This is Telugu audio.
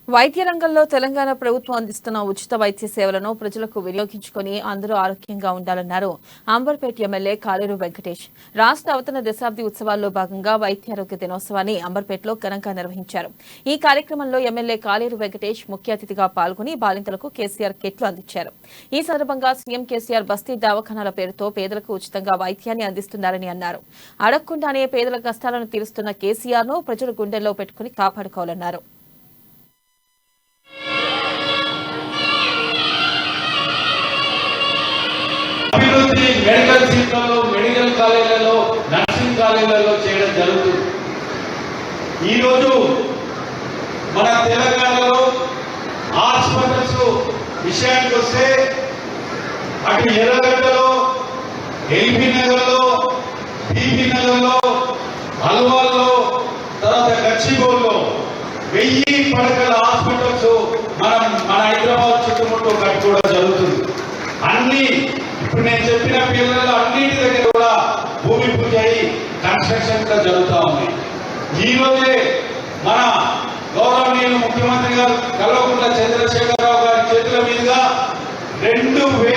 వైద్య రంగంలో తెలంగాణ ప్రభుత్వం అందిస్తున్న ఉచిత వైద్య సేవలను ప్రజలకు వినియోగించుకుని అందరూ ఆరోగ్యంగా ఉండాలన్నారు అంబర్పేట ఎమ్మెల్యే కాలేరు వెంకటేష్. రాష్ట్ర అవతరణ దశాబ్ది ఉత్సవాల్లో భాగంగా వైద్యారోగ్య దినోత్సవాన్ని అంబర్పేటలో ఘనంగా నిర్వహించారు. ఈ కార్యక్రమంలో ఎమ్మెల్యే కాలేరు వెంకటేష్ ముఖ్య అతిథిగా పాల్గొని బాలింతలకు కేసీఆర్ కిట్లు అందించారు. ఈ సందర్భంగా సీఎం కేసీఆర్ బస్తీ దవాఖానాల పేరుతో పేదలకు ఉచితంగా వైద్యాన్ని అందిస్తున్నారని అన్నారు. అడగకుండానే పేదల కష్టాలను తీరుస్తున్న కేసీఆర్ ను ప్రజలు గుండెల్లో పెట్టుకుని కాపాడుకోవాలన్నారు. అభివృద్ధి మెడికల్ సీట్లలో, మెడికల్ కాలేజీలలో, నర్సింగ్ కాలేజీలలో చేయడం జరుగుతుంది. ఈరోజు మన తెలంగాణలో హాస్పిటల్స్ విషయానికి వస్తే అటు ఎర్రగడ్డలో, ఎల్బీ నగర్లో, బీబీ నగర్లో, అల్వాల్లో, తర్వాత గచ్చిబౌలిలో 1000 పడకల హాస్పిటల్స్ మన హైదరాబాద్ చుట్టుముట్టు కట్టుకోవడం జరుగుతుంది. అన్ని ఇప్పుడు నేను చెప్పిన పిల్లలు అన్నింటి దగ్గర కూడా భూమి పూజ అయి కన్స్ట్రక్షన్ జరుగుతూ ఉన్నాయి. ఈ రోజే మన గౌరవనీయులు ముఖ్యమంత్రి గారు కల్వకుంట్ల చంద్రశేఖరరావు గారి చేతుల మీదుగా 2000